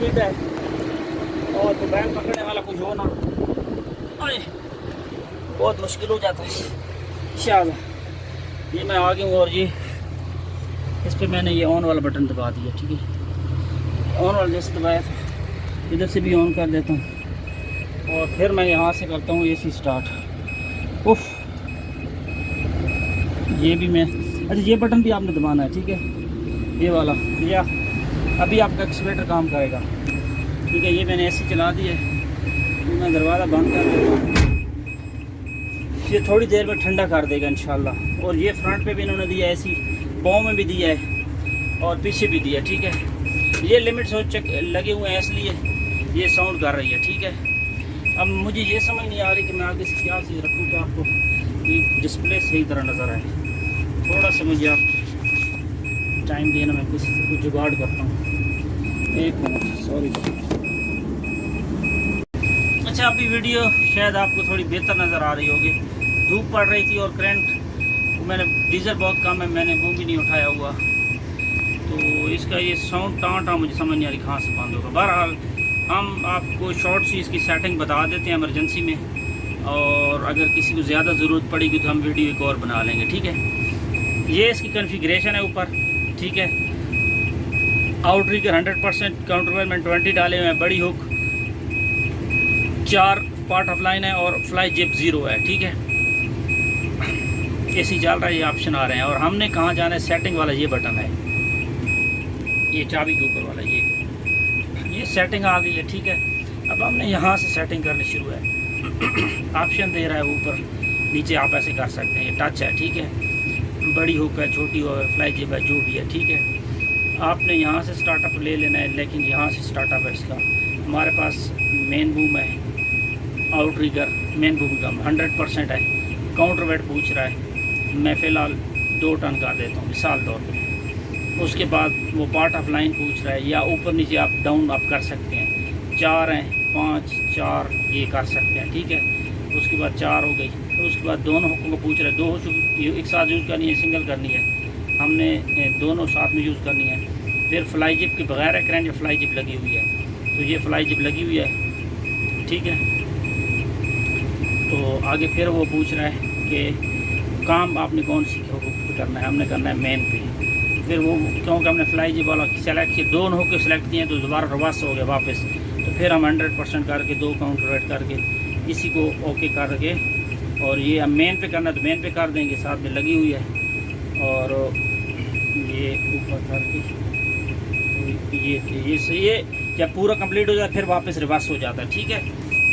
Speed है और mobile पकड़ने वाला कुछ हो ना, अरे बहुत मुश्किल हो जाता है। इंशाल्लाह ये मैं आ गया हूँ और ये इस पर मैंने ये ऑन वाला बटन दबा दिया। ठीक है, ऑन वाला जैसे दबाया था इधर से भी ऑन कर देता हूँ और फिर मैं यहाँ से करता हूँ AC स्टार्ट। उफ, ये भी मैं, अच्छा ये बटन भी आपने दबाना है। ठीक है, ये वाला, या अभी आपका एक्सीलेटर काम करेगा। ठीक है, ये मैंने AC चला दी है, मैं दरवाज़ा बंद कर देता हूँ, ये थोड़ी देर में ठंडा कर देगा इंशाल्लाह। और ये फ्रंट पे भी इन्होंने दिया है AC, पाँव में भी दिया है और पीछे भी दिया। ठीक है, ये लिमिट स्विच लगे हुए हैं इसलिए ये साउंड कर रही है। ठीक है, अब मुझे ये समझ नहीं आ रही कि मैं आगे से क्या चीज़ रखूँ कि आपको ये डिस्प्ले सही तरह नज़र आए। थोड़ा सा मुझे आप टाइम देना, मैं कुछ जुगाड़ करता हूँ। एक मिनट, सॉरी। अच्छा, अभी वीडियो शायद आपको थोड़ी बेहतर नज़र आ रही होगी। धूप पड़ रही थी और करंट, मैंने डीजल बहुत कम है, मैंने वो भी नहीं उठाया हुआ, तो इसका ये साउंड टाँ मुझे समझ नहीं आ रही कहाँ से बंद होगा। बहरहाल हम आपको शॉर्ट सी इसकी सेटिंग बता देते हैं इमरजेंसी में, और अगर किसी को ज़्यादा ज़रूरत पड़ेगी तो हम वीडियो एक और बना लेंगे। ठीक है, ये इसकी कन्फिग्रेशन है ऊपर। ठीक है, आउटरिगर 100% काउंटरवेयर में 20 डाले हुए हैं, बड़ी हुक 4 पार्ट ऑफ लाइन है और फ्लाई जिप 0 है। ठीक है, AC चल रहा है, ये ऑप्शन आ रहे हैं। और हमने कहाँ जाना है, सेटिंग वाला ये बटन है, ये चाबी के ऊपर वाला, ये सेटिंग आ गई है। ठीक है, अब हमने यहाँ से सेटिंग करनी शुरू है। ऑप्शन दे रहा है ऊपर नीचे, आप ऐसे कर सकते हैं, ये टच है। ठीक है, बड़ी हुक है, छोटी हो, फ्लाई जिप है, जो भी है। ठीक है, आपने यहाँ से स्टार्टअप ले लेना है, लेकिन यहाँ से स्टार्टअप है इसका। हमारे पास मेन बूम है, आउटरिगर मेन बूम का 100% है। काउंटर वेट पूछ रहा है, मैं फ़िलहाल 2 टन का देता हूँ मिसाल तौर पे। उसके बाद वो पार्ट ऑफ लाइन पूछ रहा है, या ऊपर नीचे आप डाउन अप कर सकते हैं। 4 हैं, 5, 4 ये कर सकते हैं। ठीक है, उसके बाद 4 हो गई। तो उसके बाद दोनों हुक्म को पूछ रहा है, 2 हुक्म एक साथ यूज़ करनी है, सिंगल करनी है, हमने दोनों साथ में यूज़ करनी है। फिर फ्लाई जिप के बगैर है करंट, फ्लाई जिप लगी हुई है, तो ये फ्लाई जिप लगी हुई है। ठीक है, तो आगे फिर वो पूछ रहा है कि काम आपने कौन सी करना है, हमने करना है मेन पे। फिर वो क्योंकि हमने फ्लाई जिप वाला सेलेक्ट किया, दोनों होकर सेलेक्ट किए तो दोबारा रिवर्स हो गया वापस, तो फिर हम 100% करके 2 काउंटर वेट करके इसी को ओके करके, और ये हम मेन पे करना है तो मेन पे कर देंगे, साथ में लगी हुई है। और ये ऊपर करके तो ये जब पूरा कंप्लीट हो जाए फिर वापस रिवर्स हो जाता है। ठीक है,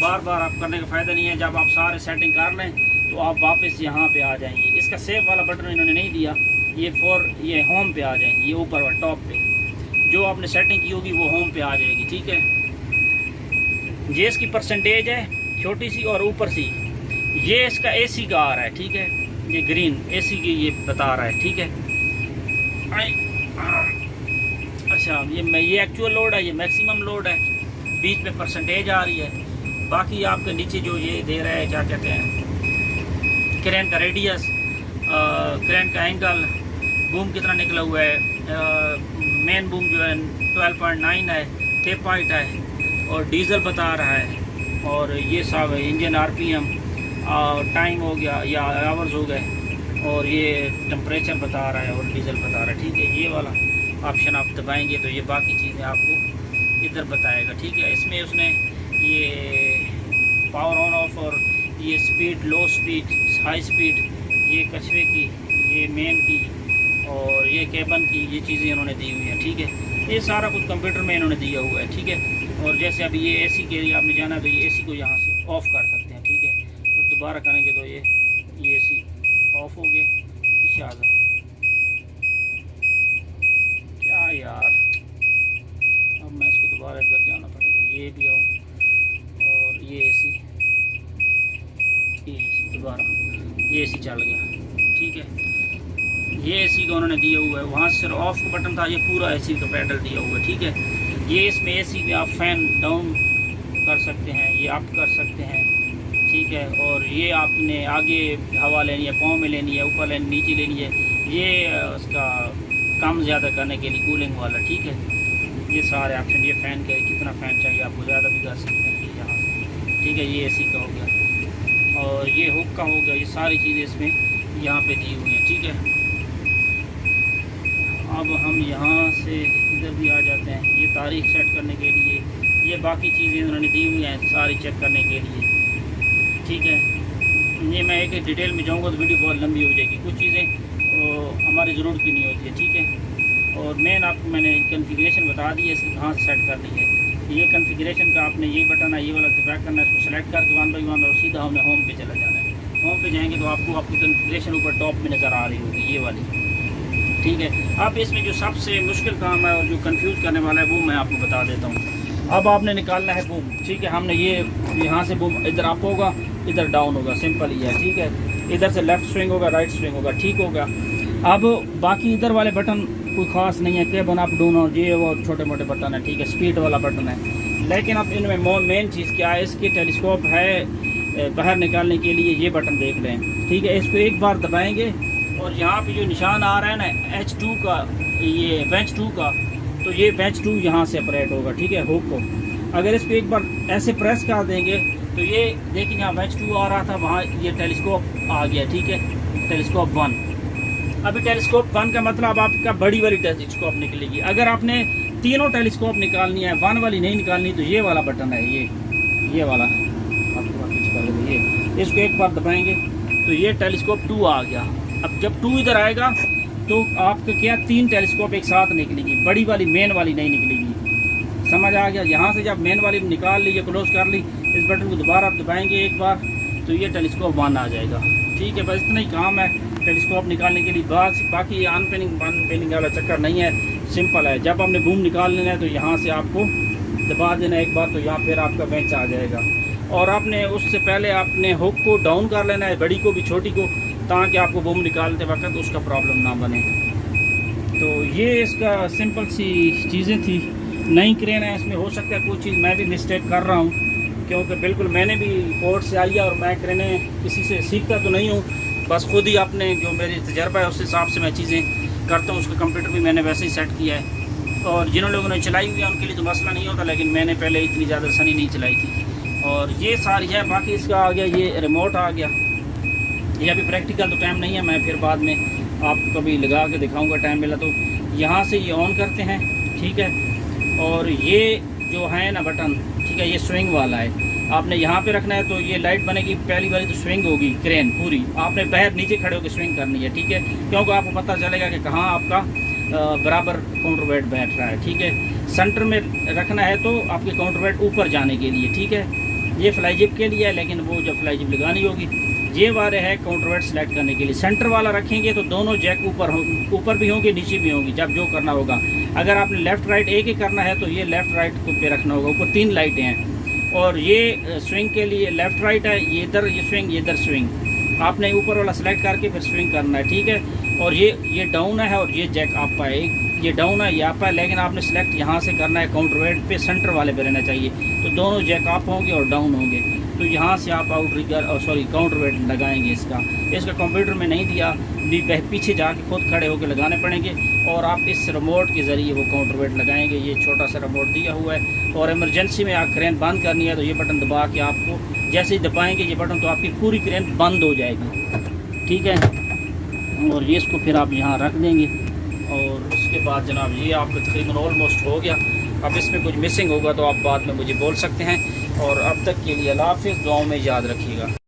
बार बार आप करने का फ़ायदा नहीं है। जब आप सारे सेटिंग कर लें तो आप वापस यहाँ पे आ जाएंगे। इसका सेव वाला बटन इन्होंने नहीं दिया, ये होम पे आ जाएंगे, ये ऊपर वाला टॉप पे जो आपने सेटिंग की होगी वो होम पे आ जाएगी। ठीक है, ये इसकी परसेंटेज है छोटी सी, और ऊपर सी ये इसका AC का आ रहा है। ठीक है, ये ग्रीन AC की ये बता रहा है। ठीक है, अच्छा ये एक्चुअल लोड है, ये मैक्सिमम लोड है, बीच में परसेंटेज आ रही है। बाकी आपके नीचे जो ये दे रहा है, क्या कहते हैं, क्रेन का रेडियस, क्रेन का एंगल, बूम कितना निकला हुआ है, मेन बूम जो है 12.9 है, टेप हाइट है, और डीजल बता रहा है, और ये सब इंजन RPM, टाइम हो गया या आवर्स हो गए, और ये टेम्परेचर बता रहा है और डीजल बता रहा है। ठीक है, ये वाला ऑप्शन आप दबाएंगे तो ये बाकी चीज़ें आपको इधर बताएगा। ठीक है, इसमें उसने ये पावर ऑन ऑफ और ये स्पीड, लो स्पीड, हाई स्पीड, ये कछुए की, ये मेन की, और ये केबन की, ये चीज़ें इन्होंने दी हुई हैं। ठीक है, ये सारा कुछ कंप्यूटर में इन्होंने दिया हुआ है। ठीक है, और जैसे अभी ये AC के लिए आपने जाना है तो ये AC को यहाँ से ऑफ़ कर सकते हैं। ठीक है, और दोबारा करेंगे तो ये AC ऑफ हो गए। इंशाल्लाह, क्या यार, अब मैं इसको दोबारा इधर जाना पड़ेगा, ये भी आऊँ, और ये AC दोबारा ये AC चल गया। ठीक है, ये AC का उन्होंने दिया हुआ है, वहाँ से सिर्फ ऑफ का बटन था, ये पूरा AC का पैडल दिया हुआ है। ठीक है, ये इसमें AC में आप फैन डाउन कर सकते हैं, ये अप कर सकते हैं। ठीक है, और ये आपने आगे हवा लेनी है, पाँव में लेनी है, ऊपर लेनी, नीचे लेनी है, ये उसका कम ज़्यादा करने के लिए कूलिंग वाला। ठीक है, ये सारे ऑप्शन, ये फ़ैन के कितना फ़ैन चाहिए आपको, ज़्यादा भी कर सकते हैं यहाँ से, ठीक है। ये एसी का हो गया और ये हुक का हो गया, ये सारी चीज़ें इसमें यहाँ पे दी हुई हैं, ठीक है। अब हम यहाँ से इधर भी आ जाते हैं, ये तारीख सेट करने के लिए, ये बाकी चीज़ें उन्होंने दी हुई हैं सारी चेक करने के लिए, ठीक है। ये मैं एक डिटेल में जाऊँगा तो वीडियो बहुत लंबी हो जाएगी, कुछ चीज़ें हमारी ज़रूरत की नहीं होती है, ठीक है। और मेन आपको मैंने कॉन्फ़िगरेशन बता दी है इसकी कहाँ से सेट करनी है। ये कॉन्फ़िगरेशन का आपने यही बटन है, ये वाला दबा करना है, इसको सेलेक्ट करके 1 बाई 1 और सीधा हमने होम पे चला जाना है। होम पे जाएंगे तो आपको आपकी कॉन्फ़िगरेशन ऊपर टॉप में नज़र आ रही होगी, ये वाली, ठीक है। अब इसमें जो सबसे मुश्किल काम है और जो कंफ्यूज करने वाला है वो मैं आपको बता देता हूँ। अब आपने निकालना है बूम, ठीक है। हमने ये यहाँ से बूम इधर अप होगा, इधर डाउन होगा, सिंपल ही है, ठीक है। इधर से लेफ़्ट स्विंग होगा, राइट स्विंग होगा, ठीक होगा। अब बाकी इधर वाले बटन कोई ख़ास नहीं है, केबन अप डाउन और ये वो छोटे मोटे बटन है, ठीक है, स्पीड वाला बटन है। लेकिन अब इनमें मेन चीज़ क्या है, इसकी टेलीस्कोप है बाहर निकालने के लिए, ये बटन देख लें, ठीक है। इसको एक बार दबाएंगे और यहाँ पे जो निशान आ रहा है ना H2 का, ये बेंच 2 का, तो ये बेंच 2 यहाँ से ऑपरेट होगा, ठीक है, हुक को। अगर इसको एक बार ऐसे प्रेस कर देंगे तो ये देखिए यहाँ बेंच 2 आ रहा था, वहाँ ये टेलीस्कोप आ गया, ठीक है, टेलीस्कोप 1। अभी टेलीस्कोप 1 का मतलब आपका बड़ी वाली टेलीस्कोप निकलेगी। अगर आपने तीनों टेलीस्कोप निकालनी है, 1 वाली नहीं निकालनी, तो ये वाला बटन है, ये वाला आपको पीछे कर देंगे, ये इसको एक बार दबाएंगे तो ये टेलीस्कोप 2 आ गया। अब जब 2 इधर आएगा तो आपका क्या 3 टेलीस्कोप एक साथ निकलेगी, बड़ी वाली मेन वाली नहीं निकलेगी, समझ आ गया। यहाँ से जब मेन वाली निकाल ली या क्लोज कर ली, इस बटन को दोबारा दबाएंगे एक बार तो ये टेलीस्कोप 1 आ जाएगा, ठीक है। बस इतना ही काम है टेलीस्कोप निकालने के लिए। बाकी अनपिनिंग वाला चक्कर नहीं है, सिंपल है। जब हमने बूम निकाल लेना है तो यहाँ से आपको दबा देना एक बार, तो यहाँ फिर आपका बेंच आ जाएगा। और आपने उससे पहले आपने हुक को डाउन कर लेना है, बड़ी को भी छोटी को, ताकि आपको बूम निकालते वक्त उसका प्रॉब्लम ना बने। तो ये इसका सिंपल सी चीज़ें थी। नई क्रेन है, इसमें हो सकता है कुछ चीज़ मैं भी मिस्टेक कर रहा हूँ, क्योंकि बिल्कुल मैंने भी कोर्ट से आई है और मैं क्रेनें किसी से सीखता तो नहीं हूँ, बस खुद ही अपने जो मेरी तजर्बा है उस हिसाब से मैं चीज़ें करता हूँ। उसका कंप्यूटर भी मैंने वैसे ही सेट किया है, और जिन लोगों ने चलाई हुई है उनके लिए तो मसला नहीं होता, लेकिन मैंने पहले इतनी ज़्यादा सनी नहीं चलाई थी। और ये सारी है, बाकी इसका आ गया ये रिमोट आ गया। ये अभी प्रैक्टिकल तो टाइम नहीं है, मैं फिर बाद में आपको कभी लगा के दिखाऊंगा टाइम मिला तो। यहाँ से ये ऑन करते हैं, ठीक है। और ये जो है ना बटन, ठीक है, ये स्विंग वाला है, आपने यहाँ पे रखना है तो ये लाइट बनेगी। पहली बारी तो स्विंग होगी क्रेन पूरी, आपने बाहर नीचे खड़े होकर स्विंग करनी है, ठीक है, क्योंकि आपको पता चलेगा कि कहाँ आपका बराबर काउंटर वेट बैठ रहा है, ठीक है। सेंटर में रखना है तो आपके काउंटर वेट ऊपर जाने के लिए, ठीक है। ये फ्लाई जिप के लिए है, लेकिन वो जब फ्लाई जिप लगानी होगी, ये वाले है काउंटर वेट सेलेक्ट करने के लिए। सेंटर वाला रखेंगे तो दोनों जैक ऊपर भी होंगे, नीचे भी होंगी, जब जो करना होगा। अगर आपने लेफ़्ट राइट एक ही करना है तो ये लेफ़्ट राइट पे रखना होगा। ऊपर 3 लाइटें हैं, और ये स्विंग के लिए लेफ़्ट राइट है, ये इधर ये स्विंग, ये इधर स्विंग। आपने ऊपर वाला सेलेक्ट करके फिर स्विंग करना है, ठीक है। और ये डाउन है और ये जैक अप है, ये डाउन है, ये अप है, लेकिन आपने सेलेक्ट यहाँ से करना है, काउंटर वेट पे सेंटर वाले पे रहना चाहिए, तो दोनों जैक अप होंगे और डाउन होंगे। तो यहाँ से आप काउंटर वेट लगाएंगे। इसका कंप्यूटर में नहीं दिया, पीछे जाके खुद खड़े होकर लगाने पड़ेंगे, और आप इस रिमोट के ज़रिए वो काउंटर वेट लगाएंगे। ये छोटा सा रिमोट दिया हुआ है, और इमरजेंसी में आप क्रेन बंद करनी है तो ये बटन दबा के आपको जैसे ही दबाएंगे ये बटन तो आपकी पूरी क्रेन बंद हो जाएगी, ठीक है। और ये इसको फिर आप यहाँ रख देंगे, और उसके बाद जनाब ये आपका तकरीबन ऑलमोस्ट हो गया। अब इसमें कुछ मिसिंग होगा तो आप बाद में मुझे बोल सकते हैं। और अब तक के लिए अल्लाह हाफ़िज़, दुआओं में याद रखिएगा।